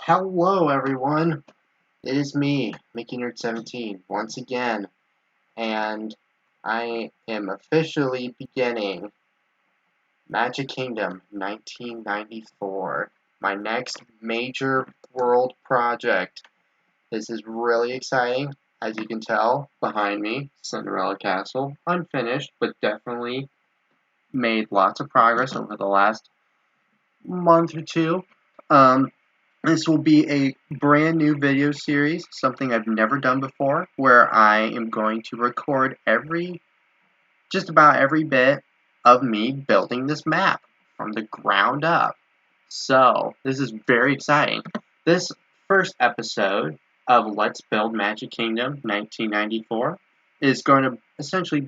Hello, everyone. It is me, Mickeynerd17, once again, and I am officially beginning Magic Kingdom 1994, my next major world project. This is really exciting. As you can tell behind me, Cinderella Castle, unfinished, but definitely made lots of progress over the last month or two. Um, This will be a brand new video series, something I've never done before, where I am going to record just about every bit of me building this map from the ground up. So, this is very exciting. This first episode of Let's Build Magic Kingdom 1994 is going to essentially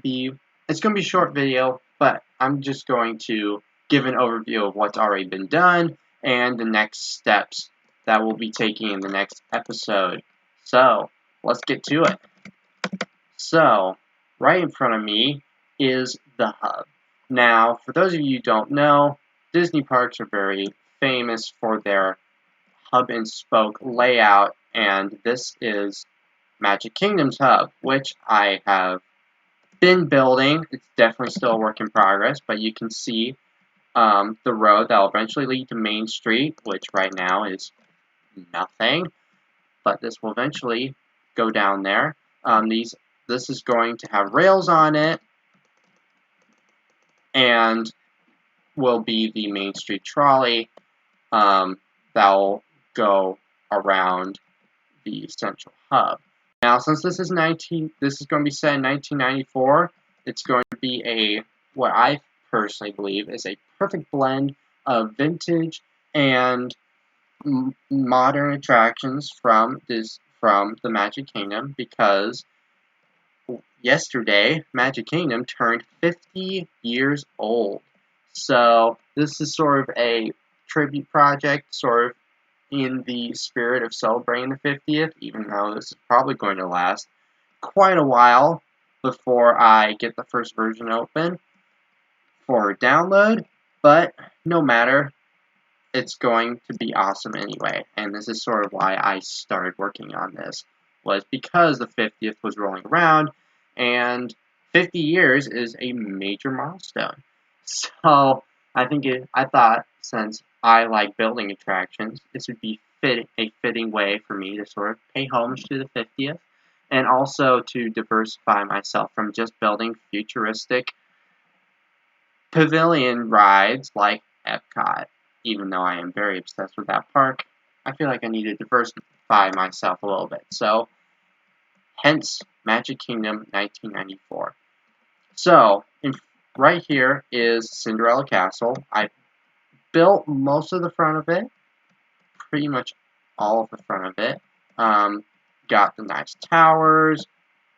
it's going to be a short video, but I'm just going to give an overview of what's already been done and the next steps that we'll be taking in the next episode. So, let's get to it. So, right in front of me is the hub. Now, for those of you who don't know, Disney parks are very famous for their hub and spoke layout, and this is Magic Kingdom's hub, which I have been building. It's definitely still a work in progress, but you can see the road that will eventually lead to Main Street, which right now is nothing, but this will eventually go down there. This is going to have rails on it, and will be the Main Street trolley that will go around the central hub. Now, since this is going to be set in 1994, it's going to be what I personally believe is a perfect blend of vintage and modern attractions from the Magic Kingdom, because yesterday Magic Kingdom turned 50 years old. So this is sort of a tribute project, sort of in the spirit of celebrating the 50th, even though this is probably going to last quite a while before I get the first version open for download, but no matter, it's going to be awesome anyway. And this is sort of why I started working on this, was because the 50th was rolling around, and 50 years is a major milestone. So I thought, since I like building attractions, this would be a fitting way for me to sort of pay homage to the 50th, and also to diversify myself from just building futuristic pavilion rides like Epcot. Even though I am very obsessed with that park, I feel like I need to diversify myself a little bit. So, hence Magic Kingdom 1994. So, right here is Cinderella Castle. I built most of the front of it, pretty much all of the front of it. Got the nice towers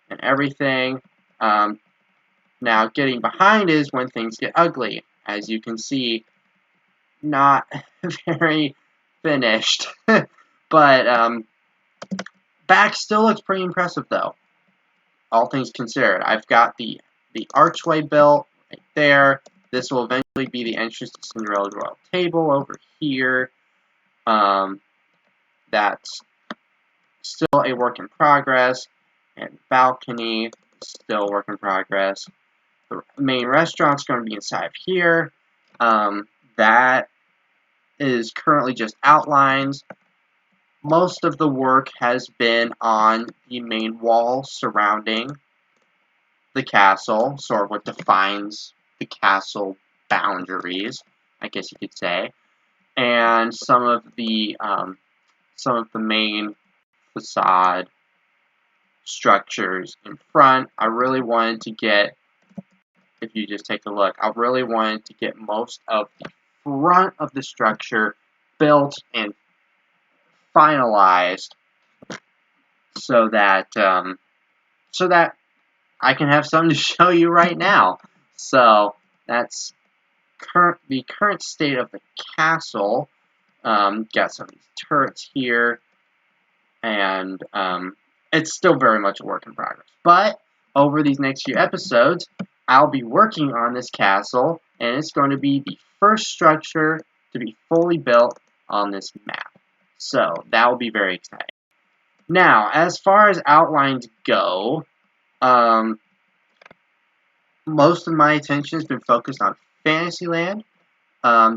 and everything. Now, getting behind is when things get ugly. As you can see, not very finished. But back still looks pretty impressive, though, all things considered. I've got the archway built right there. This will eventually be the entrance to Cinderella's Royal Table over here. That's still a work in progress. And balcony, still a work in progress. The main restaurant's going to be inside of here. That is currently just outlines. Most of the work has been on the main wall surrounding the castle, sort of what defines the castle boundaries, I guess you could say, and some of the main facade structures in front. I really wanted to get, if you just take a look, I really wanted to get most of the front of the structure built and finalized, so that I can have something to show you right now. So that's the current state of the castle. Got some of these turrets here, and it's still very much a work in progress. But over these next few episodes, I'll be working on this castle, and it's going to be the first structure to be fully built on this map. So that will be very exciting. Now, as far as outlines go, most of my attention has been focused on Fantasyland.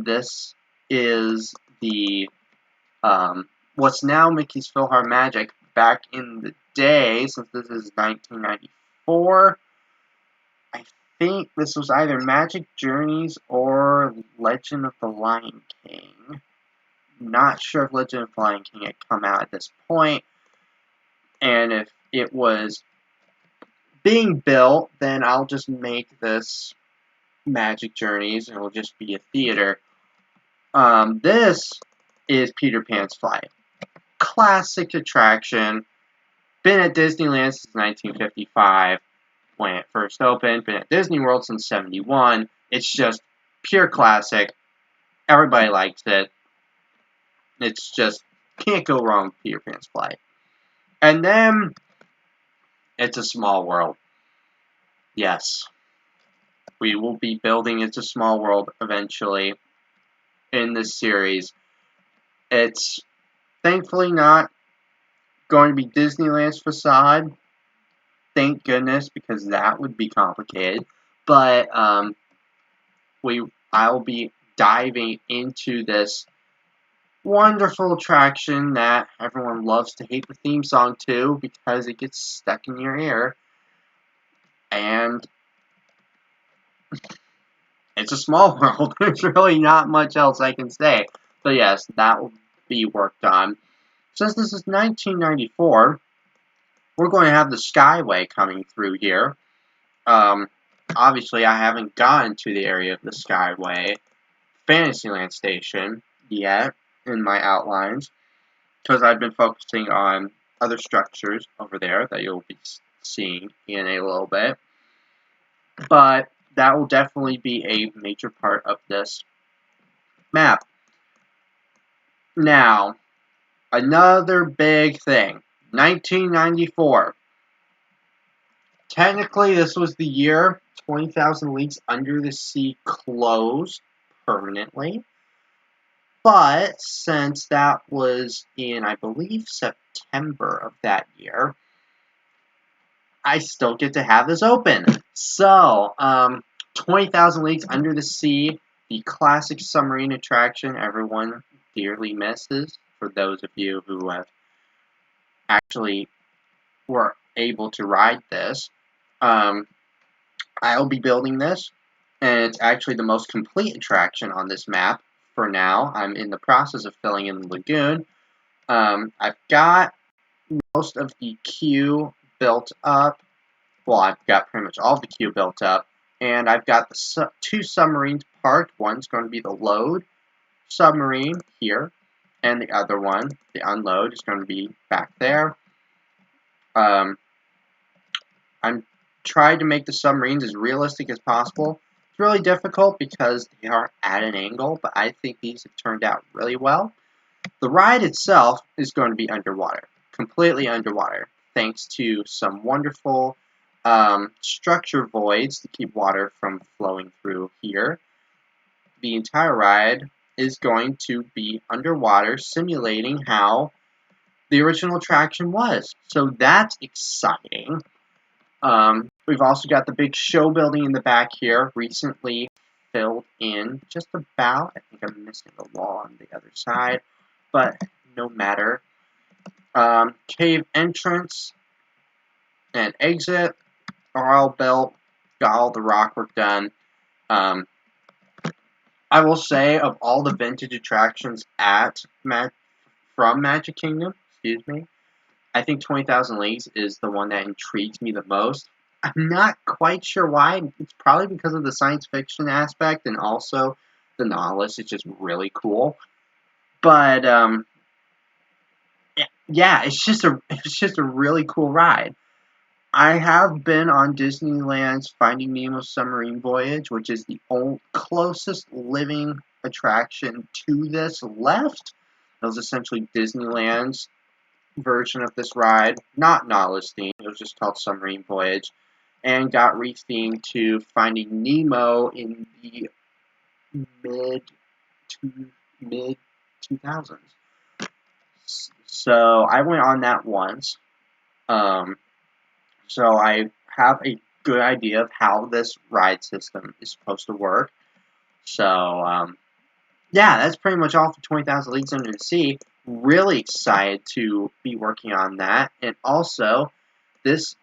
This is the what's now Mickey's PhilharMagic. Back in the day, since this is 1994, I think this was either Magic Journeys or Legend of the Lion King. Not sure if Legend of the Lion King had come out at this point, and if it was being built, then I'll just make this Magic Journeys, and it'll just be a theater. This is Peter Pan's Flight. Classic attraction. Been at Disneyland since 1955 when it first opened. Been at Disney World since 71. It's just pure classic. Everybody likes it. It's just, can't go wrong with Peter Pan's Flight. And then, It's a Small World. Yes. We will be building It's a Small World eventually in this series. It's thankfully not going to be Disneyland's facade. Thank goodness, because that would be complicated. But I will be diving into this wonderful attraction that everyone loves to hate the theme song to because it gets stuck in your ear. And it's a small world. There's really not much else I can say. So yes, that will be worked on. Since this is 1994, we're going to have the Skyway coming through here. Obviously, I haven't gotten to the area of the Skyway Fantasyland Station yet in my outlines because I've been focusing on other structures over there that you'll be seeing in a little bit. But that will definitely be a major part of this map. Now, another big thing. 1994. Technically, this was the year 20,000 Leagues Under the Sea closed permanently. But since that was in, I believe, September of that year, I still get to have this open. So, 20,000 Leagues Under the Sea, the classic submarine attraction everyone dearly misses, for those of you who have actually were able to ride this. I'll be building this, and it's actually the most complete attraction on this map for now. I'm in the process of filling in the lagoon. I've got most of the queue built up. Well, I've got pretty much all of the queue built up, and I've got the two submarines parked. One's going to be the load submarine here, and the other one, the unload, is going to be back there. I'm trying to make the submarines as realistic as possible. It's really difficult because they are at an angle, but I think these have turned out really well. The ride itself is going to be underwater, completely underwater, thanks to some wonderful structure voids to keep water from flowing through here. The entire ride is going to be underwater, simulating how the original attraction was. So that's exciting. We've also got the big show building in the back here, recently filled in just about. I think I'm missing a wall on the other side, but no matter. Cave entrance and exit are all built. Got all the rock work done. I will say, of all the vintage attractions from Magic Kingdom, I think 20,000 Leagues is the one that intrigues me the most. I'm not quite sure why. It's probably because of the science fiction aspect and also the Nautilus is just really cool. But yeah, it's just a really cool ride. I have been on Disneyland's Finding Nemo Submarine Voyage, which is the closest living attraction to this left. It was essentially Disneyland's version of this ride, not Nautilus themed, it was just called Submarine Voyage, and got rethemed to Finding Nemo in the mid 2000s. So I went on that once. So I have a good idea of how this ride system is supposed to work. So, yeah, that's pretty much all for 20,000 Leagues Under the Sea. Really excited to be working on that. And also, this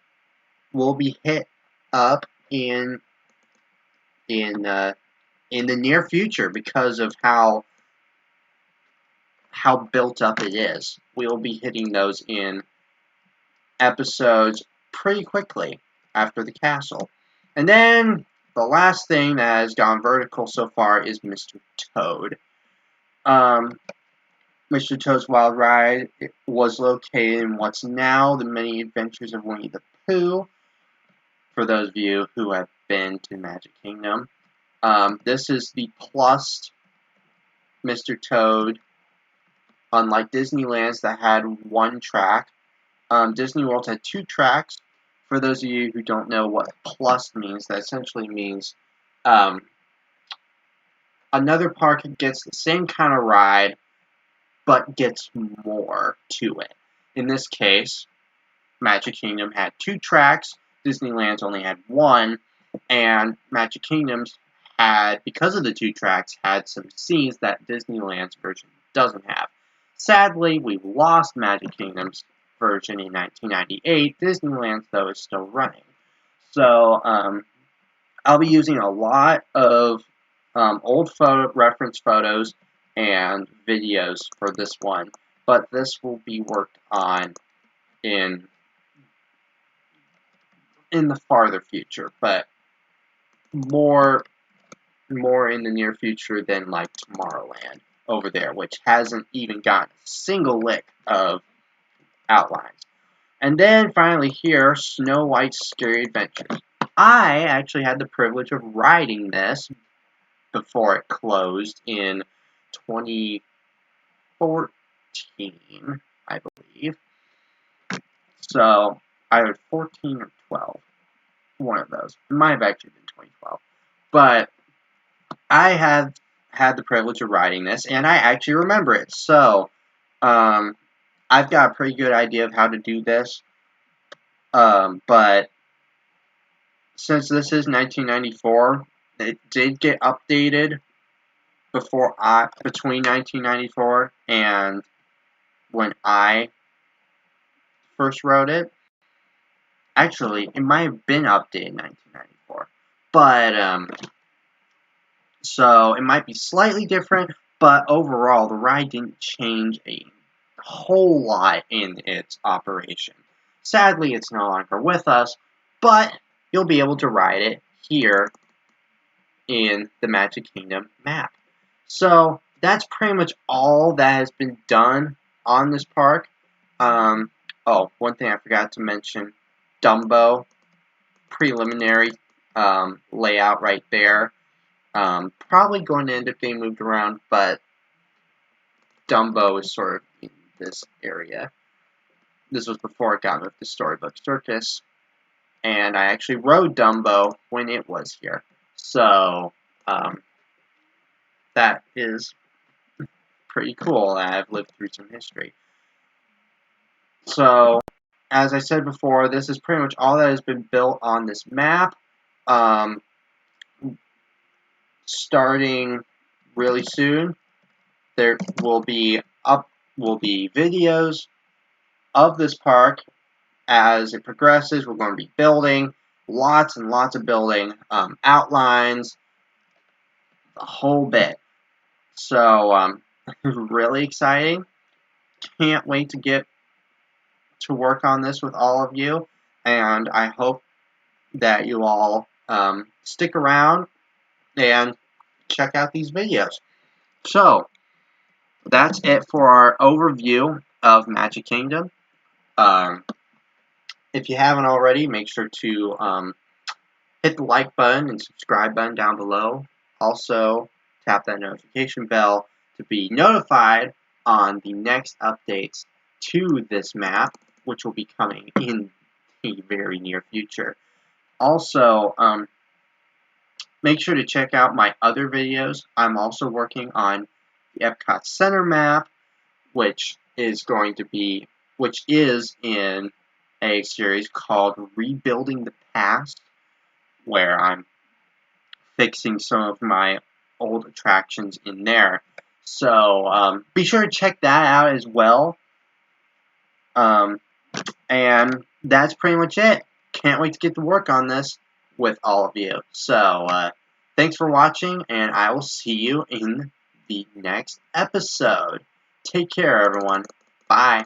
will be hit up in the near future because of how built up it is. We'll be hitting those in episodes pretty quickly after the castle. And then the last thing that has gone vertical so far is Mr. Toad. Mr. Toad's Wild Ride was located in what's now the Many Adventures of Winnie the Pooh, for those of you who have been to Magic Kingdom. This is the plus Mr. Toad, unlike Disneyland's that had one track. Disney World had two tracks. For those of you who don't know what plus means, that essentially means another park gets the same kind of ride, but gets more to it. In this case, Magic Kingdom had two tracks, Disneyland's only had one, and Magic Kingdom's had, because of the two tracks, had some scenes that Disneyland's version doesn't have. Sadly, we lost Magic Kingdom's version in 1998. Disneyland's, though, is still running. So, I'll be using a lot of old reference photos and videos for this one, but this will be worked on in the farther future, but more in the near future than like Tomorrowland over there, which hasn't even gotten a single lick of outlines. And then finally here, Snow White's Scary Adventures. I actually had the privilege of riding this before it closed in 2014, I believe. So, either 14 or 12. One of those. It might have actually been 2012. But I have had the privilege of riding this, and I actually remember it. So, I've got a pretty good idea of how to do this. But since this is 1994, it did get updated between 1994 and when I first wrote it. Actually, it might have been updated in 1994. But, so it might be slightly different, but overall, the ride didn't change a whole lot in its operation. Sadly, it's no longer with us, but you'll be able to ride it here in the Magic Kingdom map. So that's pretty much all that has been done on this park. Oh, one thing I forgot to mention, Dumbo, preliminary layout right there. Probably going to end up being moved around, but Dumbo is sort of in this area. This was before it got moved to Storybook Circus, and I actually rode Dumbo when it was here. So, that is pretty cool. I've lived through some history. So, as I said before, this is pretty much all that has been built on this map. Starting really soon, there will be videos of this park as it progresses. We're going to be building lots and lots of building, outlines, the whole bit. So, really exciting. Can't wait to get to work on this with all of you, and I hope that you all stick around and check out these videos. So, that's it for our overview of Magic Kingdom. If you haven't already, make sure to hit the like button and subscribe button down below. Also, tap that notification bell to be notified on the next updates to this map, which will be coming in the very near future. Also, make sure to check out my other videos. I'm also working on the Epcot Center map, which is going to be, which is in a series called Rebuilding the Past, where I'm fixing some of my old attractions in there. So be sure to check that out as well. And that's pretty much it. Can't wait to get to work on this with all of you. So thanks for watching, and I will see you in the next episode. Take care, everyone. Bye.